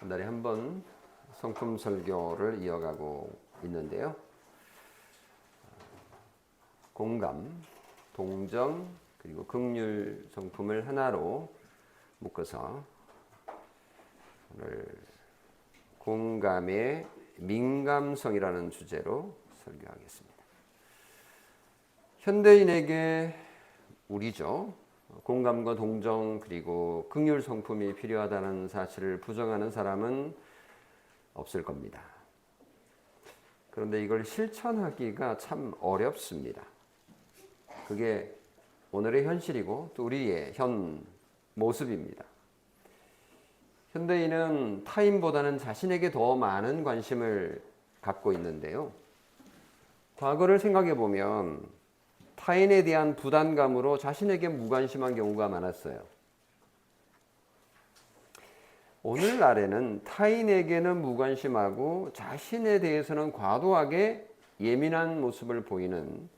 한 달에 한 번 성품 설교를 이어가고 있는데요. 공감, 동정, 그리고 긍휼 성품을 하나로 묶어서 오늘 공감의 민감성이라는 주제로 설교하겠습니다. 현대인에게 우리죠. 공감과 동정 그리고 긍휼 성품이 필요하다는 사실을 부정하는 사람은 없을 겁니다. 그런데 이걸 실천하기가 참 어렵습니다. 그게 오늘의 현실이고 또 우리의 현 모습입니다. 현대인은 타인보다는 자신에게 더 많은 관심을 갖고 있는데요. 과거를 생각해 보면 타인에 대한 부담감으로 자신에게 무관심한 경우가 많았어요. 오늘날에는 타인에게는 무관심하고 자신에 대해서는 과도하게 예민한 모습을 보이는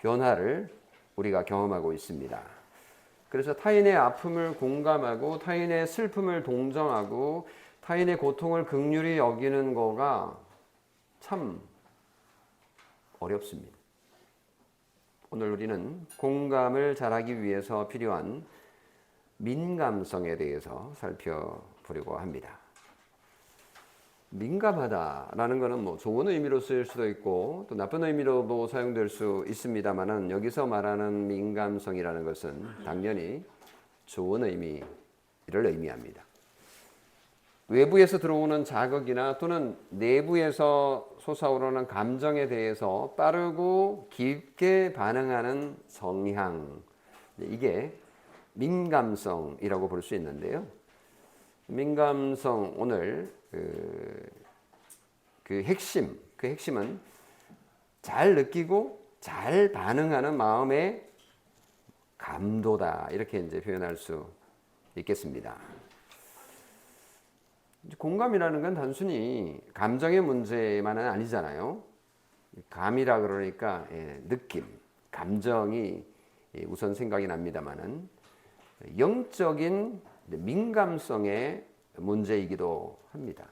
변화를 우리가 경험하고 있습니다. 그래서 타인의 아픔을 공감하고 타인의 슬픔을 동정하고 타인의 고통을 긍휼히 여기는 거가 참 어렵습니다. 오늘 우리는 공감을 잘하기 위해서 필요한 민감성에 대해서 살펴보려고 합니다. 민감하다라는 것은 좋은 의미로 쓰일 수도 있고 또 나쁜 의미로도 사용될 수 있습니다만은 여기서 말하는 민감성이라는 것은 당연히 좋은 의미를 의미합니다. 외부에서 들어오는 자극이나 또는 내부에서 솟아오르는 감정에 대해서 빠르고 깊게 반응하는 성향, 이게 민감성이라고 볼 수 있는데요. 민감성 오늘 그 핵심은 잘 느끼고 잘 반응하는 마음의 감도다, 이렇게 이제 표현할 수 있겠습니다. 공감이라는 건 단순히 감정의 문제만은 아니잖아요. 감이라 그러니까 느낌, 감정이 우선 생각이 납니다만은 영적인 민감성의 문제이기도 합니다.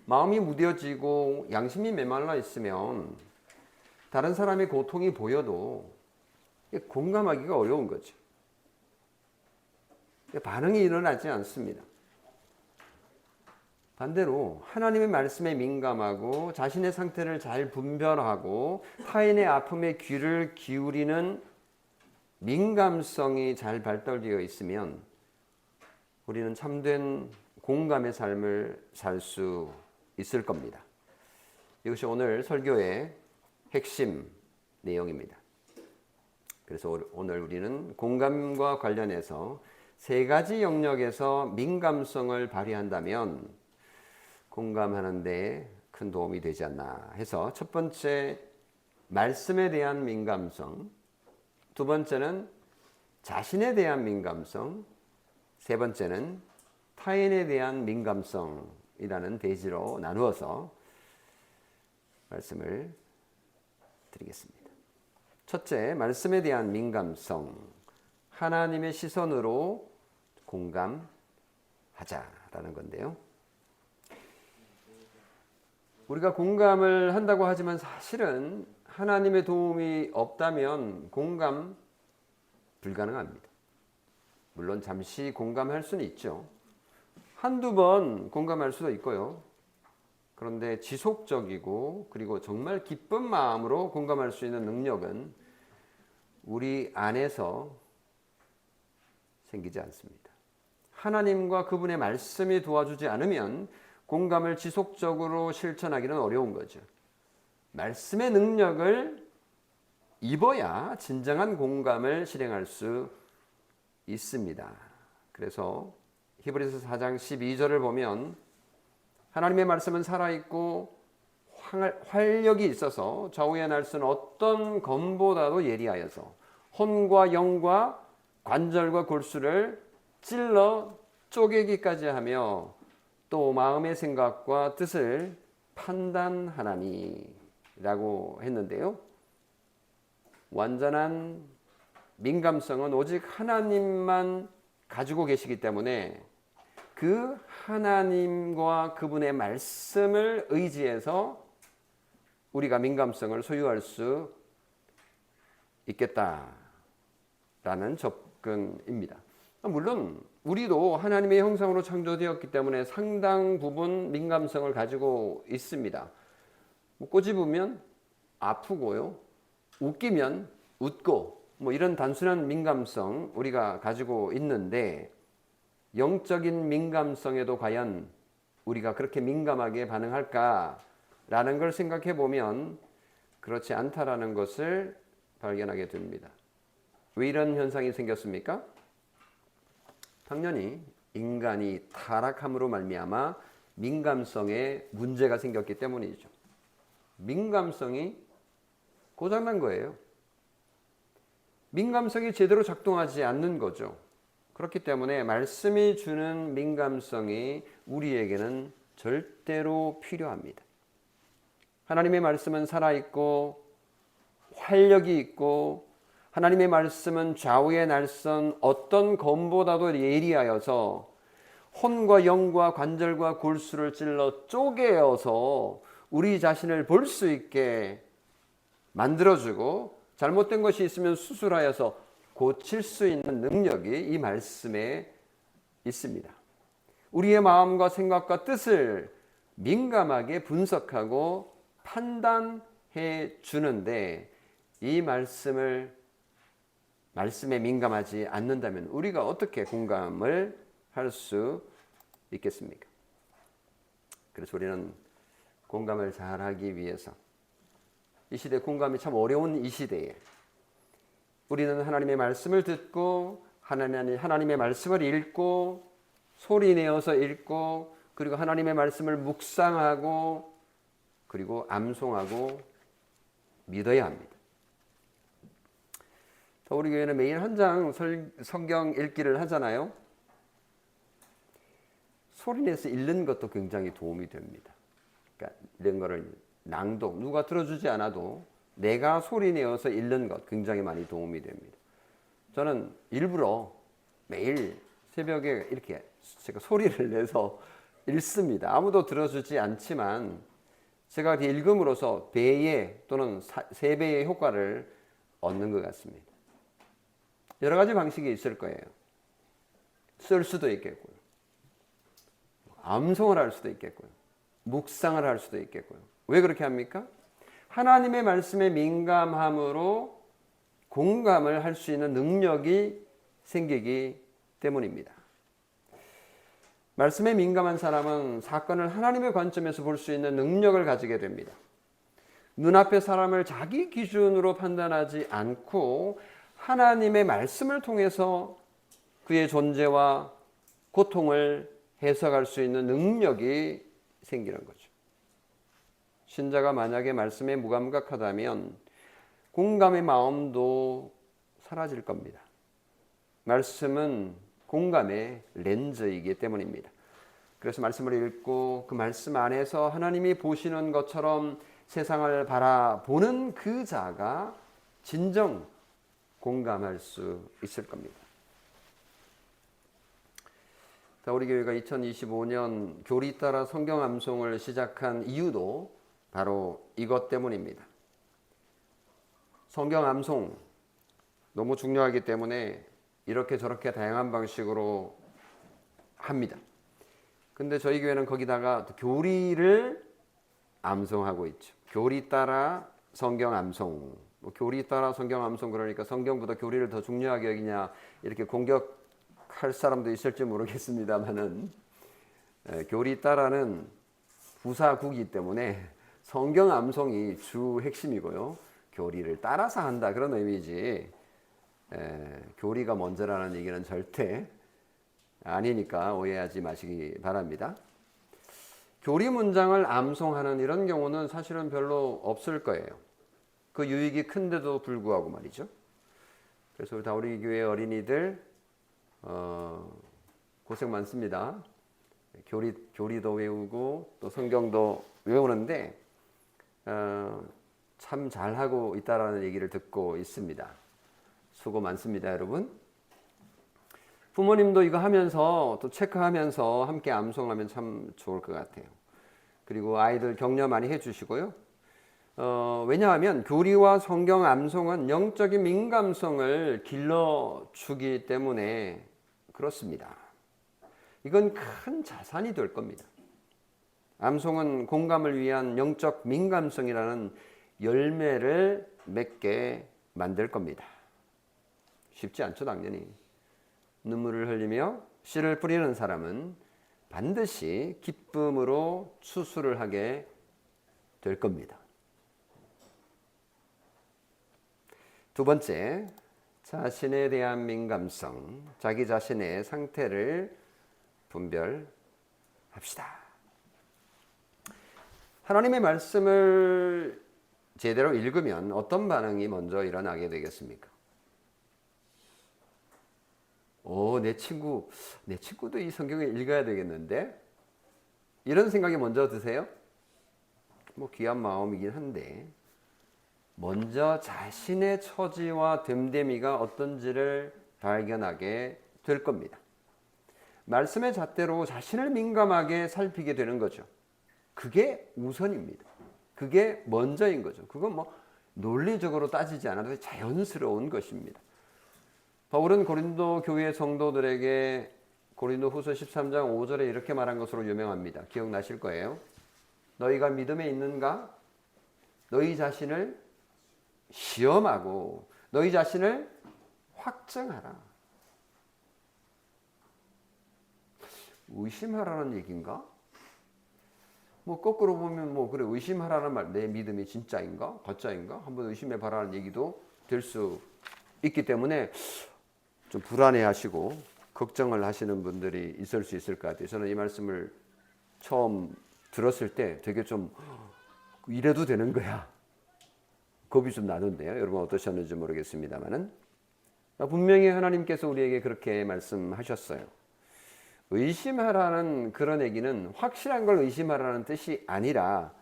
마음이 무뎌지고 양심이 메말라 있으면 다른 사람의 고통이 보여도 공감하기가 어려운 거죠. 반응이 일어나지 않습니다. 반대로 하나님의 말씀에 민감하고 자신의 상태를 잘 분별하고 타인의 아픔에 귀를 기울이는 민감성이 잘 발달되어 있으면 우리는 참된 공감의 삶을 살 수 있을 겁니다. 이것이 오늘 설교의 핵심 내용입니다. 그래서 오늘 우리는 공감과 관련해서 세 가지 영역에서 민감성을 발휘한다면 공감하는 데 큰 도움이 되지 않나 해서 첫 번째 말씀에 대한 민감성, 두 번째는 자신에 대한 민감성, 세 번째는 타인에 대한 민감성이라는 대지로 나누어서 말씀을 드리겠습니다. 첫째, 말씀에 대한 민감성, 하나님의 시선으로 공감하자라는 건데요. 우리가 공감을 한다고 하지만 사실은 하나님의 도움이 없다면 공감 불가능합니다. 물론 잠시 공감할 수는 있죠. 한두 번 공감할 수도 있고요. 그런데 지속적이고 그리고 정말 기쁜 마음으로 공감할 수 있는 능력은 우리 안에서 생기지 않습니다. 하나님과 그분의 말씀이 도와주지 않으면 공감을 지속적으로 실천하기는 어려운 거죠. 말씀의 능력을 입어야 진정한 공감을 실행할 수 있습니다. 그래서 히브리서 4장 12절을 보면 하나님의 말씀은 살아있고 활력이 있어서 좌우에 날선 어떤 검보다도 예리하여서 혼과 영과 관절과 골수를 찔러 쪼개기까지 하며 또 마음의 생각과 뜻을 판단하나니라고 했는데요. 완전한 민감성은 오직 하나님만 가지고 계시기 때문에 그 하나님과 그분의 말씀을 의지해서 우리가 민감성을 소유할 수 있겠다라는 접근입니다. 물론 우리도 하나님의 형상으로 창조되었기 때문에 상당 부분 민감성을 가지고 있습니다. 꼬집으면 아프고요. 웃기면 웃고 이런 단순한 민감성 우리가 가지고 있는데 영적인 민감성에도 과연 우리가 그렇게 민감하게 반응할까라는 걸 생각해 보면 그렇지 않다라는 것을 발견하게 됩니다. 왜 이런 현상이 생겼습니까? 당연히 인간이 타락함으로 말미암아 민감성에 문제가 생겼기 때문이죠. 민감성이 고장난 거예요. 민감성이 제대로 작동하지 않는 거죠. 그렇기 때문에 말씀이 주는 민감성이 우리에게는 절대로 필요합니다. 하나님의 말씀은 살아있고 활력이 있고 하나님의 말씀은 좌우의 날선 어떤 검보다도 예리하여서 혼과 영과 관절과 골수를 찔러 쪼개어서 우리 자신을 볼 수 있게 만들어주고 잘못된 것이 있으면 수술하여서 고칠 수 있는 능력이 이 말씀에 있습니다. 우리의 마음과 생각과 뜻을 민감하게 분석하고 판단해 주는데 이 말씀에 민감하지 않는다면 우리가 어떻게 공감을 할 수 있겠습니까? 그래서 우리는 공감을 잘하기 위해서 이 시대 공감이 참 어려운 이 시대에 우리는 하나님의 말씀을 듣고 하나님의 말씀을 읽고 소리내어서 읽고 그리고 하나님의 말씀을 묵상하고 그리고 암송하고 믿어야 합니다. 우리 교회는 매일 한 장 성경 읽기를 하잖아요. 소리내서 읽는 것도 굉장히 도움이 됩니다. 그러니까 이런 거를 낭독, 누가 들어주지 않아도 내가 소리내어서 읽는 것 굉장히 많이 도움이 됩니다. 저는 일부러 매일 새벽에 이렇게 제가 소리를 내서 읽습니다. 아무도 들어주지 않지만 제가 이렇게 읽음으로써 배의 또는 3배의 효과를 얻는 것 같습니다. 여러 가지 방식이 있을 거예요. 쓸 수도 있겠고요. 암송을 할 수도 있겠고요. 묵상을 할 수도 있겠고요. 왜 그렇게 합니까? 하나님의 말씀에 민감함으로 공감을 할 수 있는 능력이 생기기 때문입니다. 말씀에 민감한 사람은 사건을 하나님의 관점에서 볼 수 있는 능력을 가지게 됩니다. 눈앞의 사람을 자기 기준으로 판단하지 않고 하나님의 말씀을 통해서 그의 존재와 고통을 해석할 수 있는 능력이 생기는 거죠. 신자가 만약에 말씀에 무감각하다면 공감의 마음도 사라질 겁니다. 말씀은 공감의 렌즈이기 때문입니다. 그래서 말씀을 읽고 그 말씀 안에서 하나님이 보시는 것처럼 세상을 바라보는 그 자가 진정 공감할 수 있을 겁니다. 우리 교회가 2025년 교리 따라 성경 암송을 시작한 이유도 바로 이것 때문입니다. 성경 암송 너무 중요하기 때문에 이렇게 저렇게 다양한 방식으로 합니다. 근데 저희 교회는 거기다가 교리를 암송하고 있죠. 교리 따라 성경 암송. 교리 따라 성경 암송 그러니까 성경보다 교리를 더 중요하게 여기냐 이렇게 공격할 사람도 있을지 모르겠습니다만은 교리 따라는 부사구기 때문에 성경 암송이 주 핵심이고요. 교리를 따라서 한다 그런 의미지 교리가 먼저라는 얘기는 절대 아니니까 오해하지 마시기 바랍니다. 교리 문장을 암송하는 이런 경우는 사실은 별로 없을 거예요. 그 유익이 큰데도 불구하고 말이죠. 그래서 우리 교회 어린이들 고생 많습니다. 교리도 외우고 또 성경도 외우는데 참 잘하고 있다라는 얘기를 듣고 있습니다. 수고 많습니다, 여러분. 부모님도 이거 하면서 또 체크하면서 함께 암송하면 참 좋을 것 같아요. 그리고 아이들 격려 많이 해주시고요. 왜냐하면 교리와 성경 암송은 영적인 민감성을 길러주기 때문에 그렇습니다. 이건 큰 자산이 될 겁니다. 암송은 공감을 위한 영적 민감성이라는 열매를 맺게 만들 겁니다. 쉽지 않죠, 당연히. 눈물을 흘리며 씨를 뿌리는 사람은 반드시 기쁨으로 추수를 하게 될 겁니다. 두 번째, 자신에 대한 민감성, 자기 자신의 상태를 분별합시다. 하나님의 말씀을 제대로 읽으면 어떤 반응이 먼저 일어나게 되겠습니까? 내 친구도 이 성경을 읽어야 되겠는데? 이런 생각이 먼저 드세요? 귀한 마음이긴 한데, 먼저 자신의 처지와 됨됨이가 어떤지를 발견하게 될 겁니다. 말씀의 잣대로 자신을 민감하게 살피게 되는 거죠. 그게 우선입니다. 그게 먼저인 거죠. 그건 논리적으로 따지지 않아도 자연스러운 것입니다. 바울은 고린도 교회 성도들에게 고린도 후서 13장 5절에 이렇게 말한 것으로 유명합니다. 기억나실 거예요. 너희가 믿음에 있는가? 너희 자신을 시험하고 너희 자신을 확증하라. 의심하라는 얘기인가? 거꾸로 보면 그래, 의심하라는 말, 내 믿음이 진짜인가 가짜인가 한번 의심해 봐라는 얘기도 될 수 있기 때문에 좀 불안해하시고 걱정을 하시는 분들이 있을 수 있을 것 같아요. 저는 이 말씀을 처음 들었을 때 되게 좀 이래도 되는 거야, 겁이 좀 나던데요. 여러분 어떠셨는지 모르겠습니다만은 분명히 하나님께서 우리에게 그렇게 말씀하셨어요. 의심하라는 그런 얘기는 확실한 걸 의심하라는 뜻이 아니라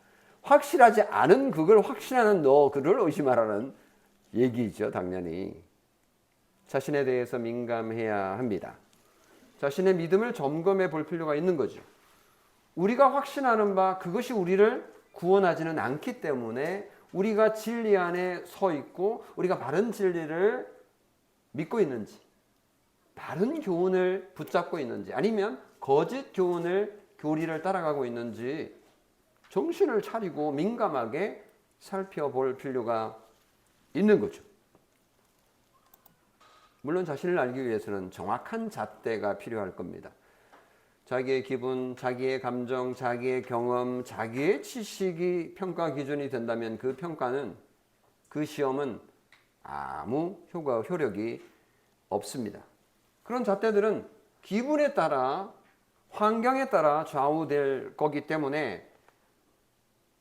확실하지 않은 그걸 확신하는 그를 의심하라는 얘기죠. 당연히 자신에 대해서 민감해야 합니다. 자신의 믿음을 점검해 볼 필요가 있는 거죠. 우리가 확신하는 바 그것이 우리를 구원하지는 않기 때문에 우리가 진리 안에 서 있고 우리가 바른 진리를 믿고 있는지, 바른 교훈을 붙잡고 있는지, 아니면 거짓 교리를 따라가고 있는지 정신을 차리고 민감하게 살펴볼 필요가 있는 거죠. 물론 자신을 알기 위해서는 정확한 잣대가 필요할 겁니다. 자기의 기분, 자기의 감정, 자기의 경험, 자기의 지식이 평가 기준이 된다면 그 평가는, 그 시험은 아무 효력이 없습니다. 그런 잣대들은 기분에 따라, 환경에 따라 좌우될 거기 때문에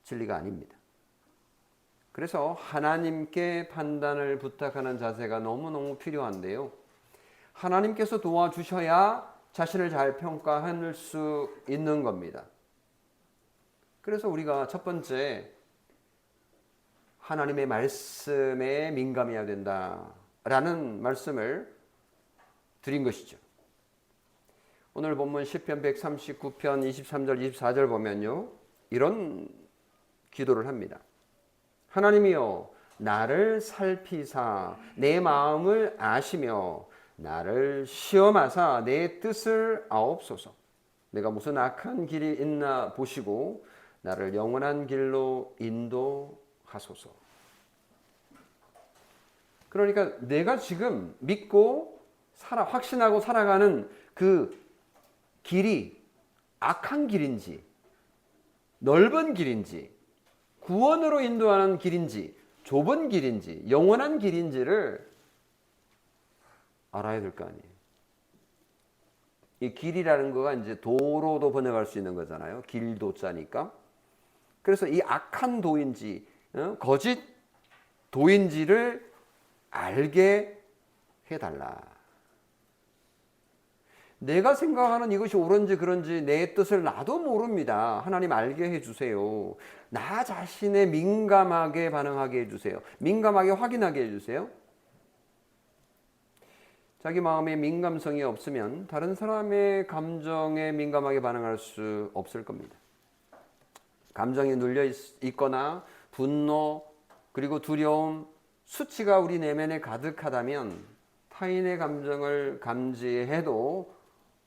진리가 아닙니다. 그래서 하나님께 판단을 부탁하는 자세가 너무너무 필요한데요. 하나님께서 도와주셔야 자신을 잘 평가할 수 있는 겁니다. 그래서 우리가 첫 번째, 하나님의 말씀에 민감해야 된다라는 말씀을 드린 것이죠. 오늘 본문 시편 139편 23절 24절 보면요, 이런 기도를 합니다. 하나님이여, 나를 살피사 내 마음을 아시며 나를 시험하사 내 뜻을 아옵소서. 내가 무슨 악한 길이 있나 보시고 나를 영원한 길로 인도하소서. 그러니까 내가 지금 믿고 확신하고 살아가는 그 길이 악한 길인지, 넓은 길인지, 구원으로 인도하는 길인지, 좁은 길인지, 영원한 길인지를 알아야 될 거 아니에요. 이 길이라는 거가 이제 도로도 번역할 수 있는 거잖아요. 길도자니까. 그래서 이 악한 도인지, 거짓 도인지를 알게 해달라. 내가 생각하는 이것이 옳은지 그런지 내 뜻을 나도 모릅니다. 하나님 알게 해주세요. 나 자신에 민감하게 반응하게 해주세요. 민감하게 확인하게 해주세요. 자기 마음에 민감성이 없으면 다른 사람의 감정에 민감하게 반응할 수 없을 겁니다. 감정이 눌려 있거나 분노 그리고 두려움, 수치가 우리 내면에 가득하다면 타인의 감정을 감지해도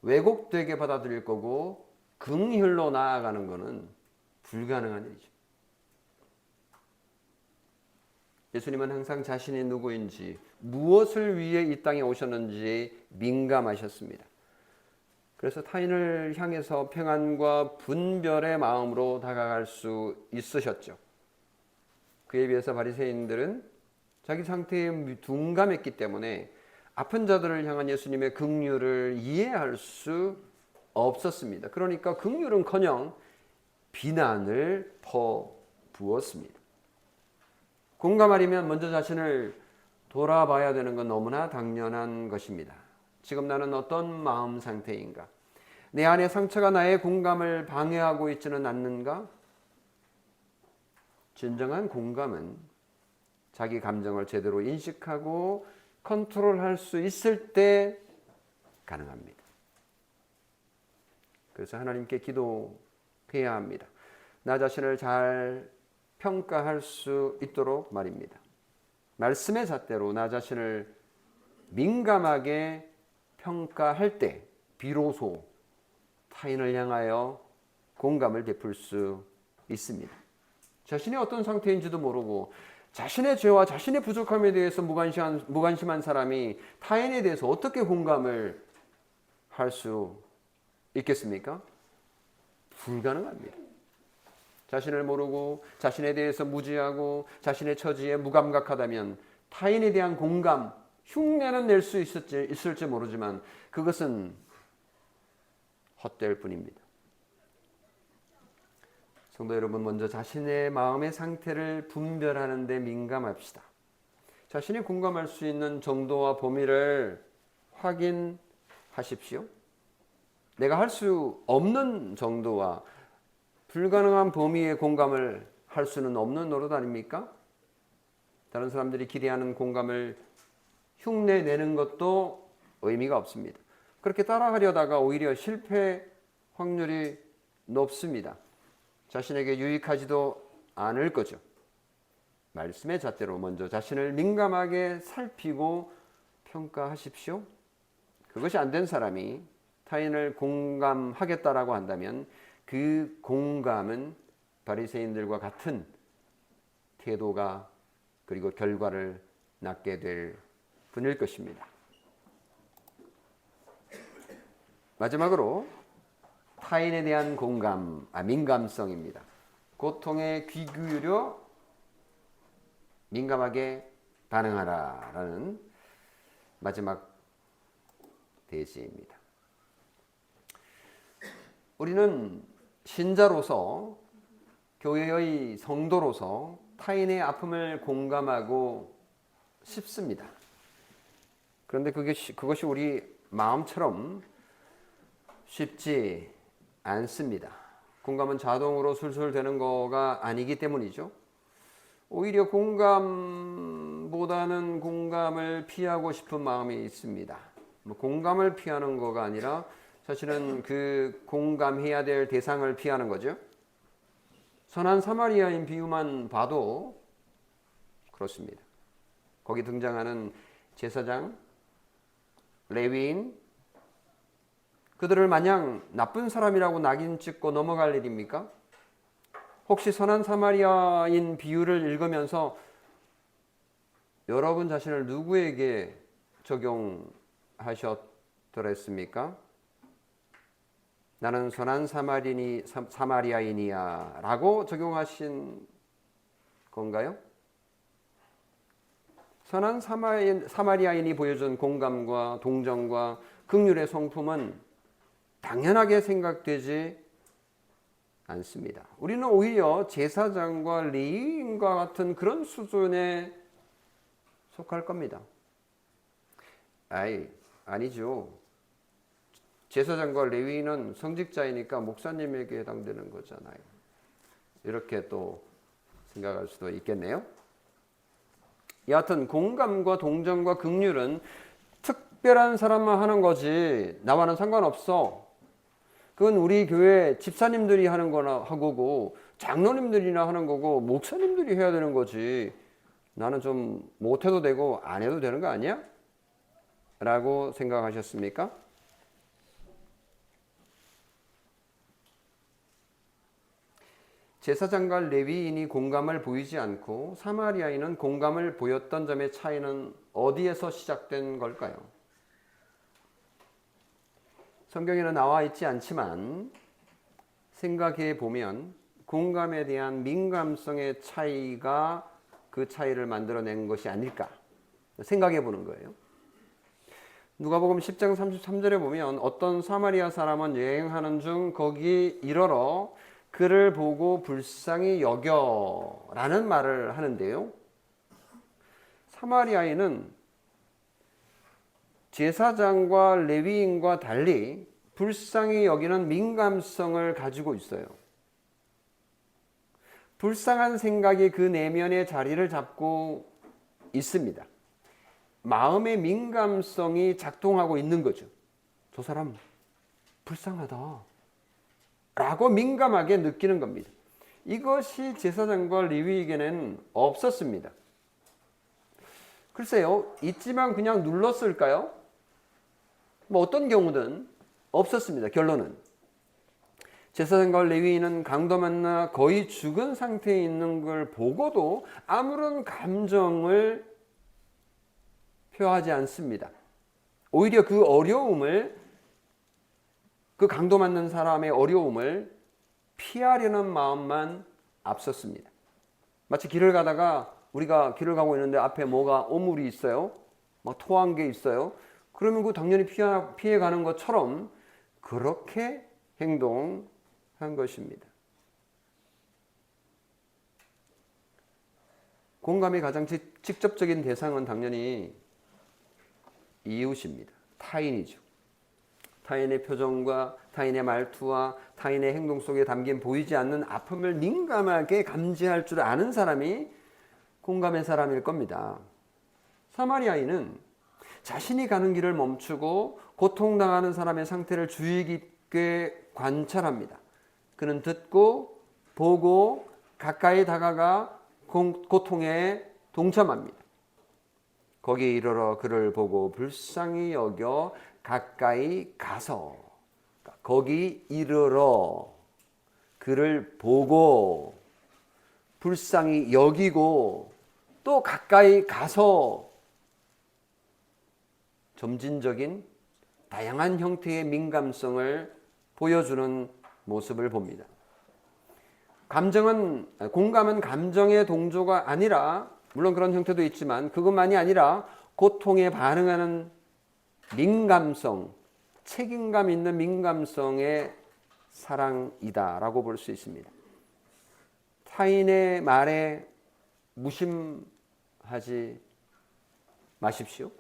왜곡되게 받아들일 거고 긍휼로 나아가는 것은 불가능한 일이죠. 예수님은 항상 자신이 누구인지 무엇을 위해 이 땅에 오셨는지 민감하셨습니다. 그래서 타인을 향해서 평안과 분별의 마음으로 다가갈 수 있으셨죠. 그에 비해서 바리새인들은 자기 상태에 둔감했기 때문에 아픈 자들을 향한 예수님의 긍휼을 이해할 수 없었습니다. 그러니까 긍휼은커녕 비난을 퍼부었습니다. 공감하려면 먼저 자신을 돌아봐야 되는 건 너무나 당연한 것입니다. 지금 나는 어떤 마음 상태인가? 내 안에 상처가 나의 공감을 방해하고 있지는 않는가? 진정한 공감은 자기 감정을 제대로 인식하고 컨트롤할 수 있을 때 가능합니다. 그래서 하나님께 기도해야 합니다. 나 자신을 잘 평가할 수 있도록 말입니다. 말씀의 잣대로 나 자신을 민감하게 평가할 때 비로소 타인을 향하여 공감을 베풀 수 있습니다. 자신이 어떤 상태인지도 모르고 자신의 죄와 자신의 부족함에 대해서 무관심한 사람이 타인에 대해서 어떻게 공감을 할 수 있겠습니까? 불가능합니다. 자신을 모르고 자신에 대해서 무지하고 자신의 처지에 무감각하다면 타인에 대한 공감, 흉내는 낼 수 있을지 모르지만 그것은 헛될 뿐입니다. 성도 여러분, 먼저 자신의 마음의 상태를 분별하는 데 민감합시다. 자신이 공감할 수 있는 정도와 범위를 확인하십시오. 내가 할 수 없는 정도와 불가능한 범위의 공감을 할 수는 없는 노릇 아닙니까? 다른 사람들이 기대하는 공감을 흉내내는 것도 의미가 없습니다. 그렇게 따라하려다가 오히려 실패 확률이 높습니다. 자신에게 유익하지도 않을 거죠. 말씀의 잣대로 먼저 자신을 민감하게 살피고 평가하십시오. 그것이 안 된 사람이 타인을 공감하겠다라고 한다면 그 공감은 바리새인들과 같은 태도가 그리고 결과를 낳게 될 뿐일 것입니다. 마지막으로 타인에 대한 민감성입니다. 고통에 귀 기울여 민감하게 반응하라라는 마지막 대지입니다. 우리는 신자로서 교회의 성도로서 타인의 아픔을 공감하고 싶습니다. 그런데 그것이 우리 마음처럼 쉽지 않습니다. 공감은 자동으로 술술 되는 거가 아니기 때문이죠. 오히려 공감보다는 공감을 피하고 싶은 마음이 있습니다. 공감을 피하는 거가 아니라 사실은 그 공감해야 될 대상을 피하는 거죠. 선한 사마리아인 비유만 봐도 그렇습니다. 거기 등장하는 제사장, 레위인, 그들을 마냥 나쁜 사람이라고 낙인 찍고 넘어갈 일입니까? 혹시 선한 사마리아인 비유를 읽으면서 여러분 자신을 누구에게 적용하셨더랬습니까? 나는 선한 사마리아인이야 라고 적용하신 건가요? 선한 사마리아인이 보여준 공감과 동정과 긍휼의 성품은 당연하게 생각되지 않습니다. 우리는 오히려 제사장과 레위인과 같은 그런 수준에 속할 겁니다. 아니죠. 제사장과 레위인은 성직자이니까 목사님에게 해당되는 거잖아요. 이렇게 또 생각할 수도 있겠네요. 여하튼 공감과 동정과 긍휼은 특별한 사람만 하는 거지 나와는 상관없어. 그건 우리 교회 집사님들이 하는 거나 하고 장로님들이나 하는 거고 목사님들이 해야 되는 거지. 나는 좀 못해도 되고 안 해도 되는 거 아니야? 라고 생각하셨습니까? 제사장과 레위인이 공감을 보이지 않고 사마리아인은 공감을 보였던 점의 차이는 어디에서 시작된 걸까요? 성경에는 나와 있지 않지만 생각해 보면 공감에 대한 민감성의 차이가 그 차이를 만들어낸 것이 아닐까 생각해 보는 거예요. 누가복음 10장 33절에 보면 어떤 사마리아 사람은 여행하는 중 거기 이르러 그를 보고 불쌍히 여겨 라는 말을 하는데요. 사마리아인은 제사장과 레위인과 달리 불쌍히 여기는 민감성을 가지고 있어요. 불쌍한 생각이 그 내면에 자리를 잡고 있습니다. 마음의 민감성이 작동하고 있는 거죠. 저 사람 불쌍하다 라고 민감하게 느끼는 겁니다. 이것이 제사장과 레위에게는 없었습니다. 글쎄요, 있지만 그냥 눌렀을까요? 뭐 어떤 경우든 없었습니다. 결론은 제사장과 레위인은 강도 만나 거의 죽은 상태에 있는 걸 보고도 아무런 감정을 표하지 않습니다. 오히려 그 어려움을, 그 강도 맞는 사람의 어려움을 피하려는 마음만 앞섰습니다. 마치 길을 가다가 우리가 길을 가고 있는데 앞에 뭐가 오물이 있어요. 막 토한 게 있어요. 그러면 그 당연히 피해 가는 것처럼 그렇게 행동한 것입니다. 공감의 가장 직접적인 대상은 당연히 이웃입니다. 타인이죠. 타인의 표정과 타인의 말투와 타인의 행동 속에 담긴 보이지 않는 아픔을 민감하게 감지할 줄 아는 사람이 공감의 사람일 겁니다. 사마리아인은 자신이 가는 길을 멈추고 고통당하는 사람의 상태를 주의 깊게 관찰합니다. 그는 듣고 보고 가까이 다가가 고통에 동참합니다. 거기에 이르러 그를 보고 불쌍히 여겨 가까이 가서, 거기 이르러 그를 보고 불쌍히 여기고 또 가까이 가서 점진적인 다양한 형태의 민감성을 보여주는 모습을 봅니다. 공감은 감정의 동조가 아니라, 물론 그런 형태도 있지만 그것만이 아니라 고통에 반응하는 민감성, 책임감 있는 민감성의 사랑이다라고 볼 수 있습니다. 타인의 말에 무심하지 마십시오.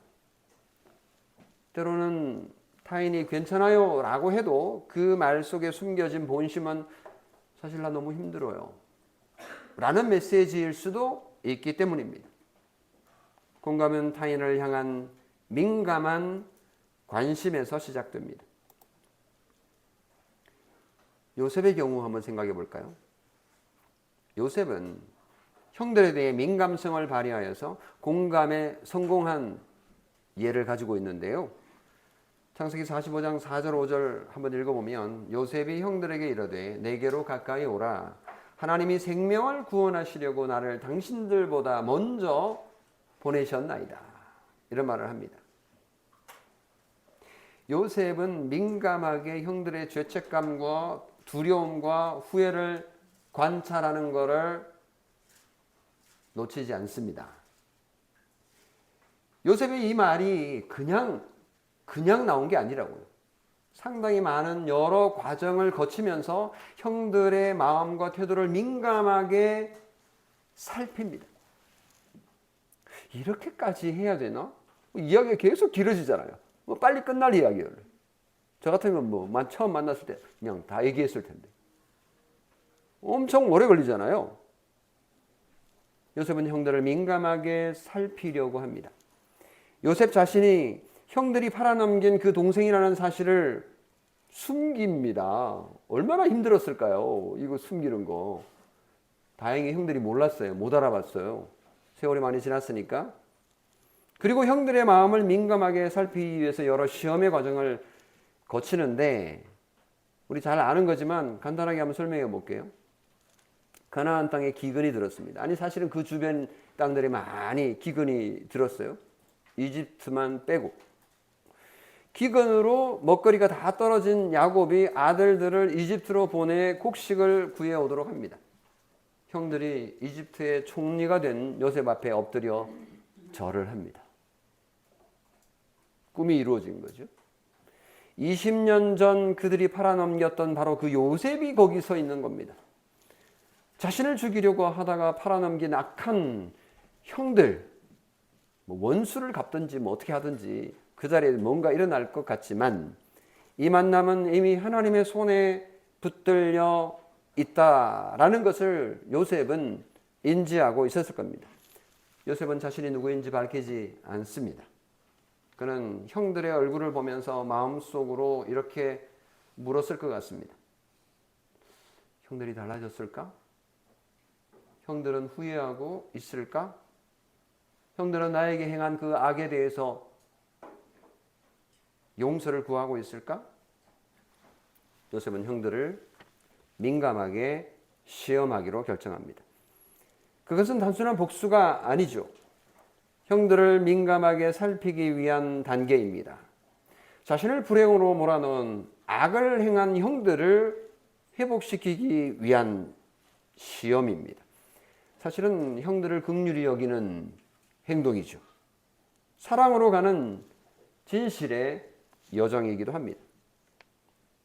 때로는 타인이 괜찮아요 라고 해도 그 말 속에 숨겨진 본심은 사실 나 너무 힘들어요 라는 메시지일 수도 있기 때문입니다. 공감은 타인을 향한 민감한 관심에서 시작됩니다. 요셉의 경우 한번 생각해 볼까요? 요셉은 형들에 대해 민감성을 발휘하여서 공감에 성공한 예를 가지고 있는데요. 창세기 45장 4절 5절 한번 읽어보면 요셉이 형들에게 이르되 내게로 가까이 오라. 하나님이 생명을 구원하시려고 나를 당신들보다 먼저 보내셨나이다. 이런 말을 합니다. 요셉은 민감하게 형들의 죄책감과 두려움과 후회를 관찰하는 것을 놓치지 않습니다. 요셉의 이 말이 그냥 나온 게 아니라고요. 상당히 많은 여러 과정을 거치면서 형들의 마음과 태도를 민감하게 살핍니다. 이렇게까지 해야 되나? 이야기가 계속 길어지잖아요. 빨리 끝날 이야기를. 저 같으면 처음 만났을 때 그냥 다 얘기했을 텐데. 엄청 오래 걸리잖아요. 요셉은 형들을 민감하게 살피려고 합니다. 요셉 자신이 형들이 팔아넘긴 그 동생이라는 사실을 숨깁니다. 얼마나 힘들었을까요? 이거 숨기는 거. 다행히 형들이 몰랐어요. 못 알아봤어요. 세월이 많이 지났으니까. 그리고 형들의 마음을 민감하게 살피기 위해서 여러 시험의 과정을 거치는데, 우리 잘 아는 거지만 간단하게 한번 설명해 볼게요. 가나안 땅에 기근이 들었습니다. 아니 사실은 그 주변 땅들이 많이 기근이 들었어요. 이집트만 빼고. 기근으로 먹거리가 다 떨어진 야곱이 아들들을 이집트로 보내 곡식을 구해 오도록 합니다. 형들이 이집트의 총리가 된 요셉 앞에 엎드려 절을 합니다. 꿈이 이루어진 거죠. 20년 전 그들이 팔아넘겼던 바로 그 요셉이 거기 서 있는 겁니다. 자신을 죽이려고 하다가 팔아넘긴 악한 형들, 원수를 갚든지 어떻게 하든지 그 자리에 뭔가 일어날 것 같지만, 이 만남은 이미 하나님의 손에 붙들려 있다라는 것을 요셉은 인지하고 있었을 겁니다. 요셉은 자신이 누구인지 밝히지 않습니다. 그는 형들의 얼굴을 보면서 마음속으로 이렇게 물었을 것 같습니다. 형들이 달라졌을까? 형들은 후회하고 있을까? 형들은 나에게 행한 그 악에 대해서 용서를 구하고 있을까? 요셉은 형들을 민감하게 시험하기로 결정합니다. 그것은 단순한 복수가 아니죠. 형들을 민감하게 살피기 위한 단계입니다. 자신을 불행으로 몰아넣은 악을 행한 형들을 회복시키기 위한 시험입니다. 사실은 형들을 긍휼히 여기는 행동이죠. 사랑으로 가는 진실의 여정이기도 합니다.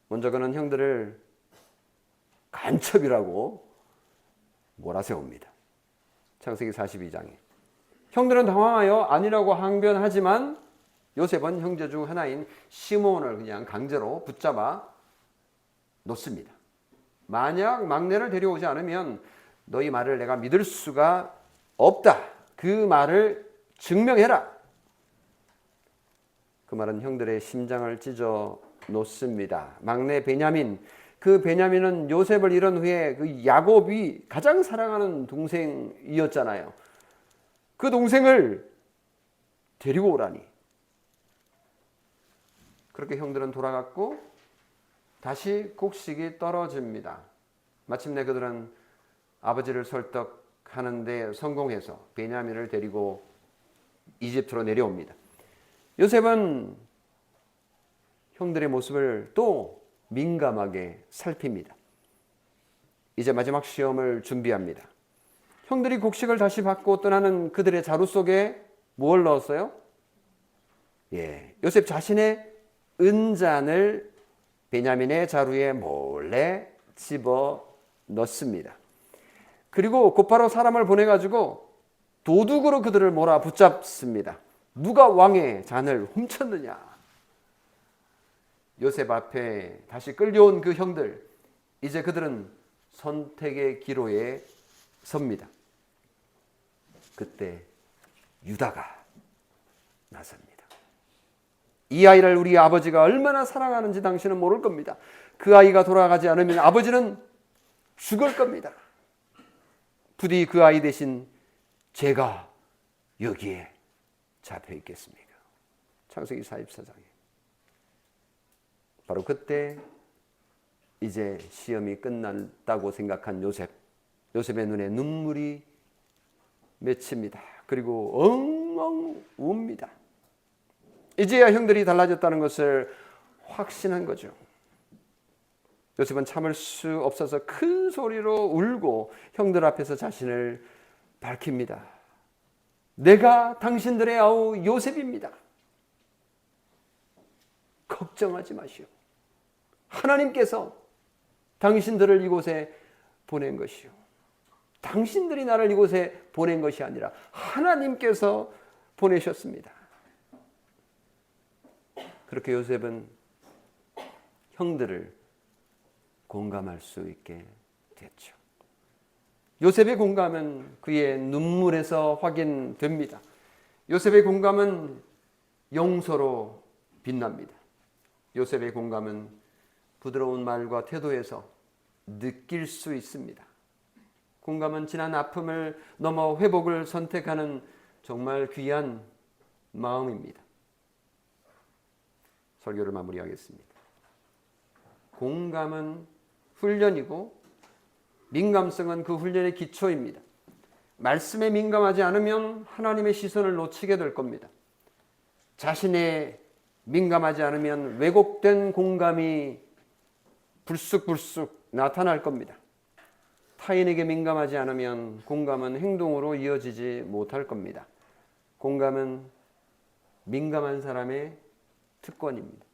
먼저 그는 형들을 간첩이라고 몰아세웁니다. 창세기 42장에. 형들은 당황하여 아니라고 항변하지만 요셉은 형제 중 하나인 시몬을 그냥 강제로 붙잡아 놓습니다. 만약 막내를 데려오지 않으면 너희 말을 내가 믿을 수가 없다. 그 말을 증명해라. 그 말은 형들의 심장을 찢어 놓습니다. 막내 베냐민, 그 베냐민은 요셉을 잃은 후에 그 야곱이 가장 사랑하는 동생이었잖아요. 그 동생을 데리고 오라니. 그렇게 형들은 돌아갔고 다시 곡식이 떨어집니다. 마침내 그들은 아버지를 설득하는 데 성공해서 베냐민을 데리고 이집트로 내려옵니다. 요셉은 형들의 모습을 또 민감하게 살핍니다. 이제 마지막 시험을 준비합니다. 형들이 곡식을 다시 받고 떠나는 그들의 자루 속에 뭘 넣었어요? 요셉 자신의 은잔을 베냐민의 자루에 몰래 집어 넣습니다. 그리고 곧바로 사람을 보내가지고 도둑으로 그들을 몰아 붙잡습니다. 누가 왕의 잔을 훔쳤느냐? 요셉 앞에 다시 끌려온 그 형들, 이제 그들은 선택의 기로에 섭니다. 그때 유다가 나섭니다. 이 아이를 우리 아버지가 얼마나 사랑하는지 당신은 모를 겁니다. 그 아이가 돌아가지 않으면 아버지는 죽을 겁니다. 부디 그 아이 대신 제가 여기에 잡혀 있겠습니까? 창세기 44장에. 바로 그때 이제 시험이 끝났다고 생각한 요셉의 눈에 눈물이 맺힙니다. 그리고 엉엉 웁니다. 이제야 형들이 달라졌다는 것을 확신한 거죠. 요셉은 참을 수 없어서 큰 소리로 울고 형들 앞에서 자신을 밝힙니다. 내가 당신들의 아우 요셉입니다. 걱정하지 마시오. 하나님께서 당신들을 이곳에 보낸 것이요. 당신들이 나를 이곳에 보낸 것이 아니라 하나님께서 보내셨습니다. 그렇게 요셉은 형들을 공감할 수 있게 됐죠. 요셉의 공감은 그의 눈물에서 확인됩니다. 요셉의 공감은 용서로 빛납니다. 요셉의 공감은 부드러운 말과 태도에서 느낄 수 있습니다. 공감은 지난 아픔을 넘어 회복을 선택하는 정말 귀한 마음입니다. 설교를 마무리하겠습니다. 공감은 훈련이고 민감성은 그 훈련의 기초입니다. 말씀에 민감하지 않으면 하나님의 시선을 놓치게 될 겁니다. 자신에 민감하지 않으면 왜곡된 공감이 불쑥불쑥 나타날 겁니다. 타인에게 민감하지 않으면 공감은 행동으로 이어지지 못할 겁니다. 공감은 민감한 사람의 특권입니다.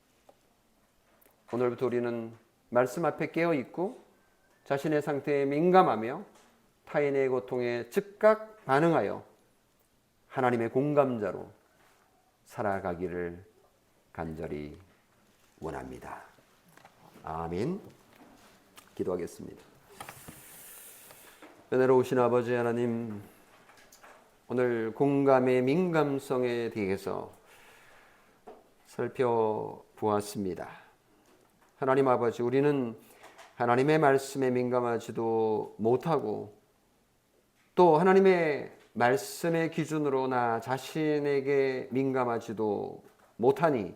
오늘부터 우리는 말씀 앞에 깨어 있고 자신의 상태에 민감하며 타인의 고통에 즉각 반응하여 하나님의 공감자로 살아가기를 간절히 원합니다. 아멘. 기도하겠습니다. 은혜로우신 아버지 하나님, 오늘 공감의 민감성에 대해서 살펴보았습니다. 하나님 아버지, 우리는 하나님의 말씀에 민감하지도 못하고 또 하나님의 말씀의 기준으로 나 자신에게 민감하지도 못하니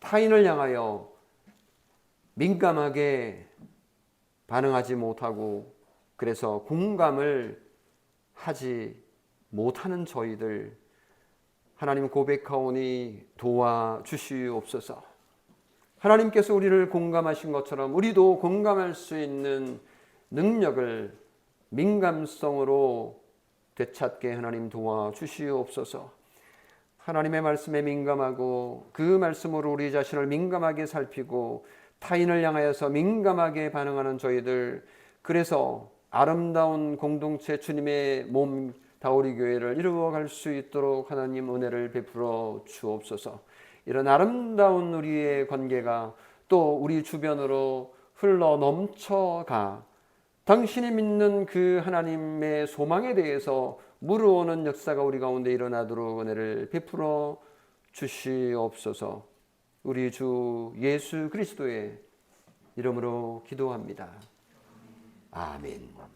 타인을 향하여 민감하게 반응하지 못하고 그래서 공감을 하지 못하는 저희들 하나님 고백하오니 도와주시옵소서. 하나님께서 우리를 공감하신 것처럼 우리도 공감할 수 있는 능력을 민감성으로 되찾게 하나님 도와주시옵소서. 하나님의 말씀에 민감하고 그 말씀으로 우리 자신을 민감하게 살피고 타인을 향하여서 민감하게 반응하는 저희들, 그래서 아름다운 공동체 주님의 몸 다우리 교회를 이루어갈 수 있도록 하나님 은혜를 베풀어 주옵소서. 이런 아름다운 우리의 관계가 또 우리 주변으로 흘러 넘쳐가 당신이 믿는 그 하나님의 소망에 대해서 물어오는 역사가 우리 가운데 일어나도록 은혜를 베풀어 주시옵소서. 우리 주 예수 그리스도의 이름으로 기도합니다. 아멘.